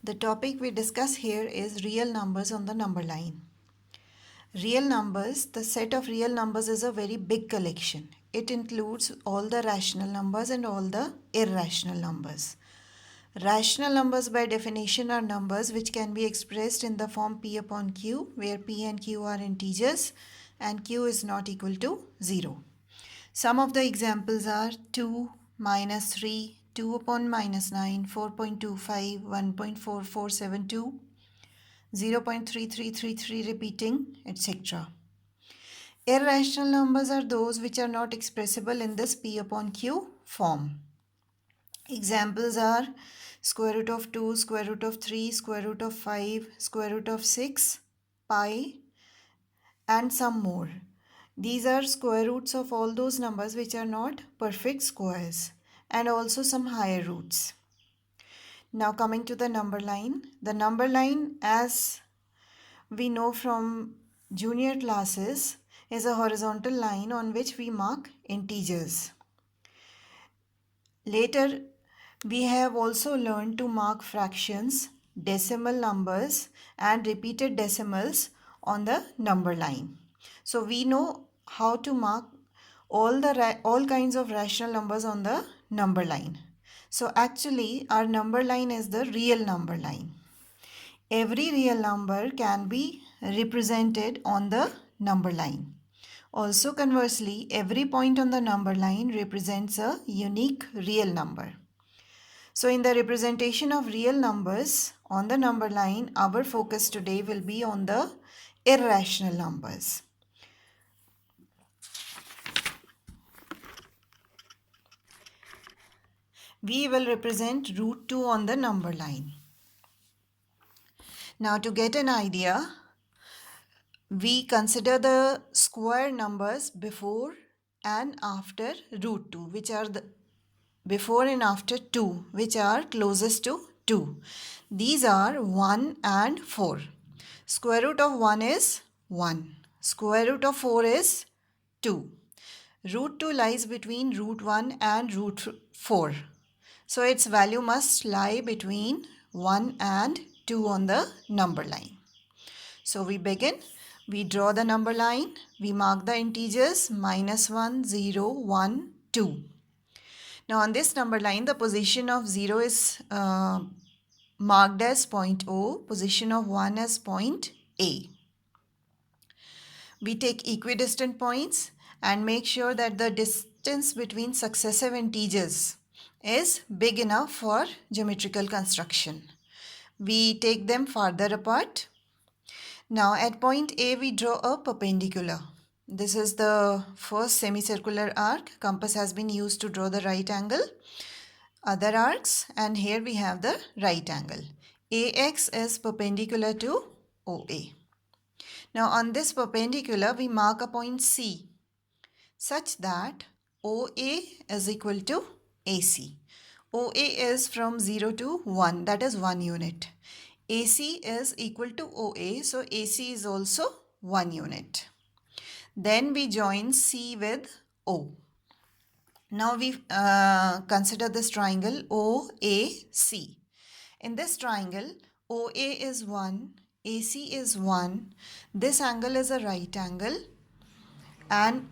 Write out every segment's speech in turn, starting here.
The topic we discuss here is real numbers on the number line. Real numbers, the set of real numbers is a very big collection. It includes all the rational numbers and all the irrational numbers. Rational numbers by definition are numbers which can be expressed in the form p upon q, where p and q are integers and q is not equal to 0. Some of the examples are 2, minus 3, 2 upon minus 9, 4.25, 1.4472, 0.3333 repeating, etc. Irrational numbers are those which are not expressible in this p upon q form. Examples are square root of 2, square root of 3, square root of 5, square root of 6, pi, and some more. These are square roots of all those numbers which are not perfect squares, and also some higher roots. Now coming to the number line. The number line, as we know from junior classes, is a horizontal line on which we mark integers. Later, we have also learned to mark fractions, decimal numbers, and repeated decimals on the number line. So we know how to mark all kinds of rational numbers on the number line. So actually, our number line is the real number line. Every real number can be represented on the number line. Also, conversely, every point on the number line represents a unique real number. So in the representation of real numbers on the number line, our focus today will be on the irrational numbers. We will represent root 2 on the number line. Now to get an idea, we consider the square numbers before and after root 2, which are the before and after 2, which are closest to 2. These are 1 and 4. Square root of 1 is 1. Square root of 4 is 2. Root 2 lies between root 1 and root 4. So its value must lie between 1 and 2 on the number line. So we begin. We draw the number line. We mark the integers minus 1, 0, 1, 2. Now on this number line, the position of 0 is marked as point O, position of 1 as point A. We take equidistant points and make sure that the distance between successive integers is big enough for geometrical construction. We take them farther apart. Now at point A, we draw a perpendicular. This is the first semicircular arc. Compass has been used to draw the right angle. Other arcs, and here we have the right angle. AX is perpendicular to OA. Now on this perpendicular, we mark a point C such that OA is equal to AC. OA is from 0 to 1, that is 1 unit. AC is equal to OA, so AC is also 1 unit. Then we join C with O. Now we consider this triangle OAC. In this triangle, OA is 1, AC is 1. This angle is a right angle. And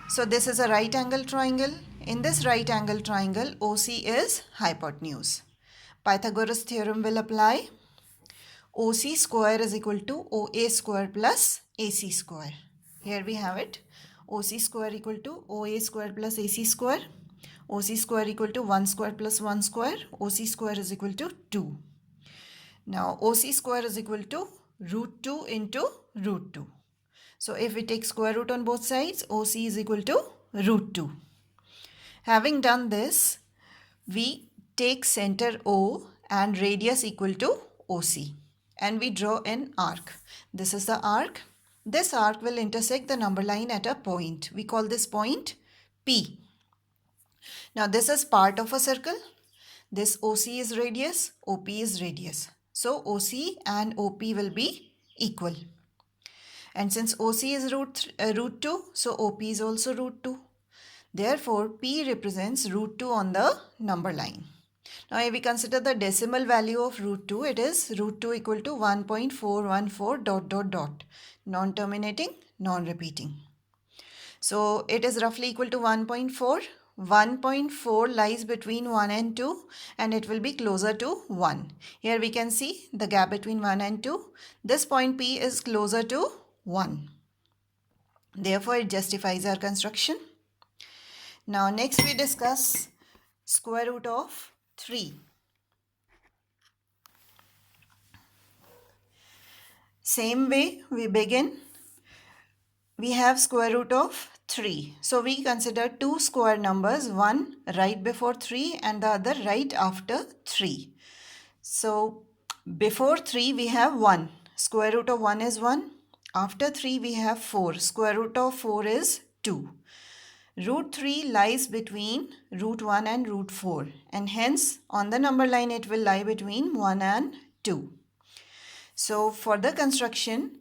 so this is a right angle triangle. In this right angle triangle, OC is hypotenuse. Pythagoras theorem will apply. OC square is equal to OA square plus AC square. Here we have it. OC square equal to OA square plus AC square. OC square equal to 1 square plus 1 square. OC square is equal to 2. Now OC square is equal to root 2 into root 2. So if we take square root on both sides, OC is equal to root 2. Having done this, we take center O and radius equal to OC. And we draw an arc. This is the arc. This arc will intersect the number line at a point. We call this point P. Now this is part of a circle. This OC is radius, OP is radius. So OC and OP will be equal. And since OC is root 2, so OP is also root 2. Therefore, P represents root 2 on the number line. Now if we consider the decimal value of root 2, it is root 2 equal to 1.414 dot dot dot, non-terminating, non-repeating. So it is roughly equal to 1.4. 1.4 lies between 1 and 2 and it will be closer to 1. Here we can see the gap between 1 and 2. This point P is closer to 1. Therefore it justifies our construction. Now next we discuss square root of 3. Same way we begin. We have square root of 3. So we consider two square numbers, one right before 3 and the other right after 3. So before 3 we have 1. Square root of 1 is 1. After 3 we have 4. Square root of 4 is 2. Root 3 lies between root 1 and root 4 and hence on the number line it will lie between 1 and 2. So for the construction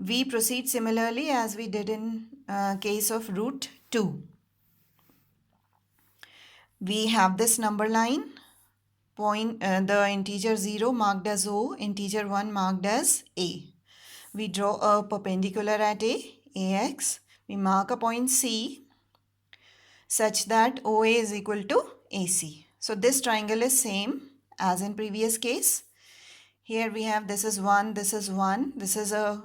we proceed similarly as we did in case of root 2. We have this number line, the integer 0 marked as O, integer 1 marked as A. We draw a perpendicular at A, AX. We mark a point C such that OA is equal to AC. So this triangle is same as in previous case. Here we have this is 1, this is 1, this is a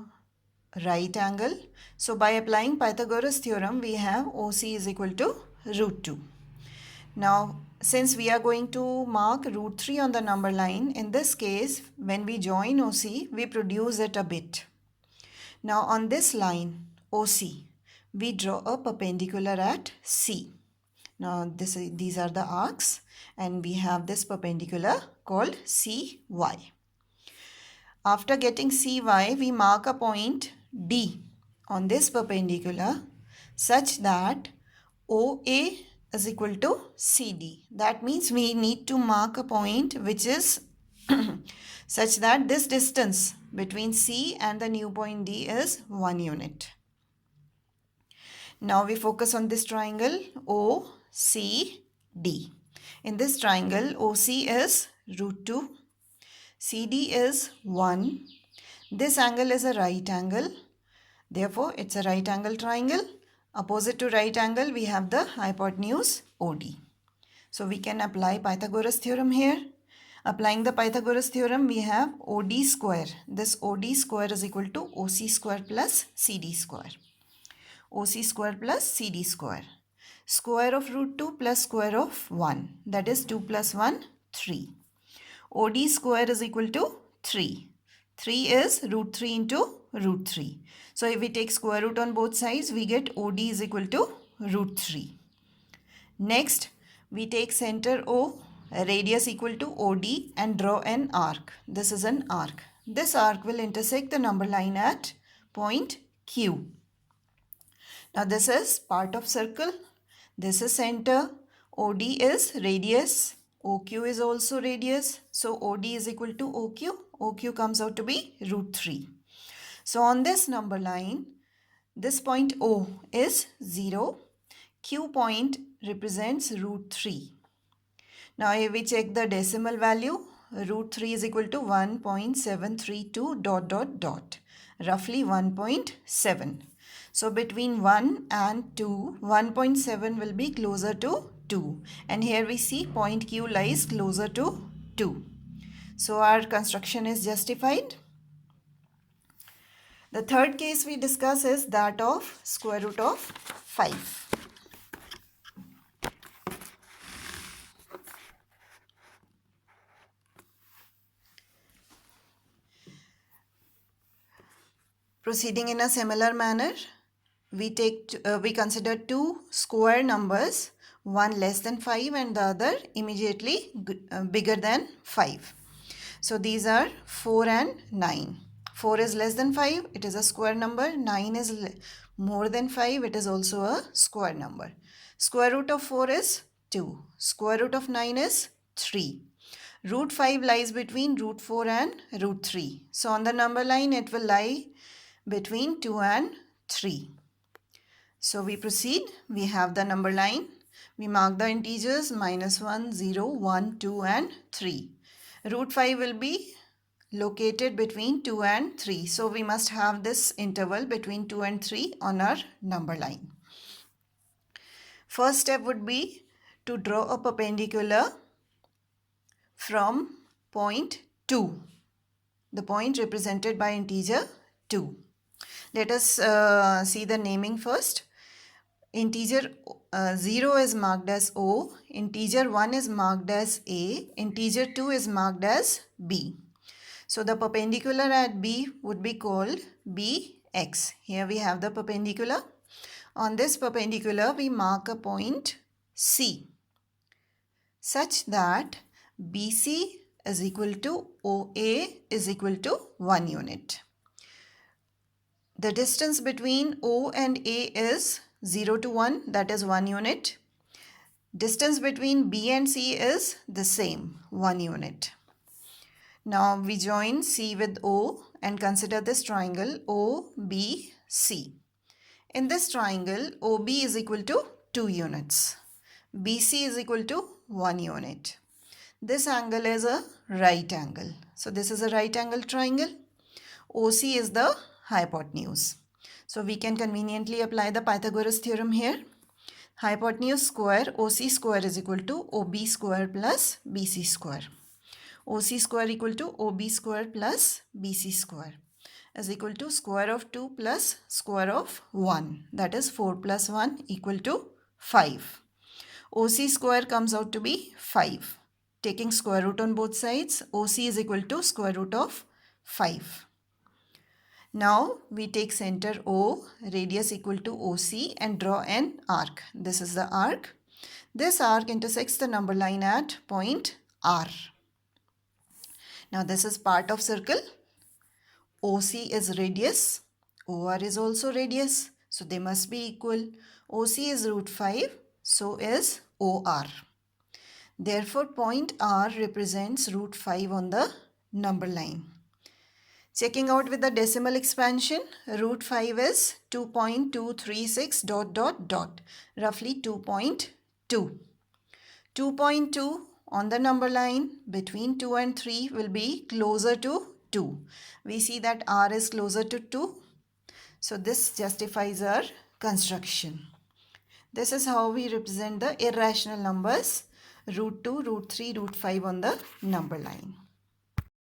right angle. So by applying Pythagoras theorem, we have OC is equal to root 2. Now, since we are going to mark root 3 on the number line, in this case, when we join OC, we produce it a bit. Now on this line, OC, we draw a perpendicular at C. Now these are the arcs and we have this perpendicular called CY. After getting CY, we mark a point D on this perpendicular such that OA is equal to CD. That means we need to mark a point which is such that this distance between C and the new point D is 1 unit. Now we focus on this triangle OCD. In this triangle, OC is root 2. CD is 1. This angle is a right angle. Therefore, it's a right angle triangle. Opposite to right angle, we have the hypotenuse OD. So we can apply Pythagoras theorem here. Applying the Pythagoras theorem, we have OD square. This OD square is equal to OC square plus CD square. OC square plus CD square. Square of root 2 plus square of 1. That is 2 plus 1, 3. OD square is equal to 3. 3 is root 3 into root 3. So if we take square root on both sides, we get OD is equal to root 3. Next, we take center O, radius equal to OD and draw an arc. This is an arc. This arc will intersect the number line at point Q. Now this is part of circle. This is center. OD is radius. OQ is also radius. So OD is equal to OQ. OQ comes out to be root 3. So on this number line, this point O is 0. Q point represents root 3. Now if we check the decimal value, root 3 is equal to 1.732 dot dot dot. Roughly 1.7. So between 1 and 2, 1.7 will be closer to 2. And here we see point Q lies closer to 2. So our construction is justified. The third case we discuss is that of square root of 5. Proceeding in a similar manner, we consider two square numbers, one less than 5 and the other immediately bigger than 5. So these are 4 and 9. 4 is less than 5, it is a square number. 9 is more than 5, it is also a square number. Square root of 4 is 2. Square root of 9 is 3. Root 5 lies between root 4 and root 3. So on the number line, it will lie between 2 and 3. So we proceed. We have the number line. We mark the integers minus 1, 0, 1, 2 and 3. Root 5 will be located between 2 and 3. So we must have this interval between 2 and 3 on our number line. First step would be to draw a perpendicular from point 2, the point represented by integer 2. Let us see the naming first. Integer 0 is marked as O, integer 1 is marked as A, integer 2 is marked as B. So the perpendicular at B would be called BX. Here we have the perpendicular. On this perpendicular we mark a point C such that BC is equal to OA is equal to 1 unit. The distance between O and A is 0 to 1, that is 1 unit. Distance between B and C is the same, 1 unit. Now we join C with O and consider this triangle OBC. In this triangle, OB is equal to 2 units. BC is equal to 1 unit. This angle is a right angle. So this is a right angle triangle. OC is the hypotenuse. So we can conveniently apply the Pythagoras theorem here. Hypotenuse square OC square is equal to OB square plus BC square. OC square equal to OB square plus BC square is equal to square of 2 plus square of 1. That is 4 plus 1 equal to 5. OC square comes out to be 5. Taking square root on both sides, OC is equal to square root of 5. Now we take center O, radius equal to OC and draw an arc. This is the arc. This arc intersects the number line at point R. Now this is part of circle. OC is radius. OR is also radius. So they must be equal. OC is root 5. So is OR. Therefore point R represents root 5 on the number line. Checking out with the decimal expansion, root 5 is 2.236 ... roughly 2.2. 2.2 on the number line between 2 and 3 will be closer to 2. We see that R is closer to 2. So this justifies our construction. This is how we represent the irrational numbers root 2, root 3, root 5 on the number line.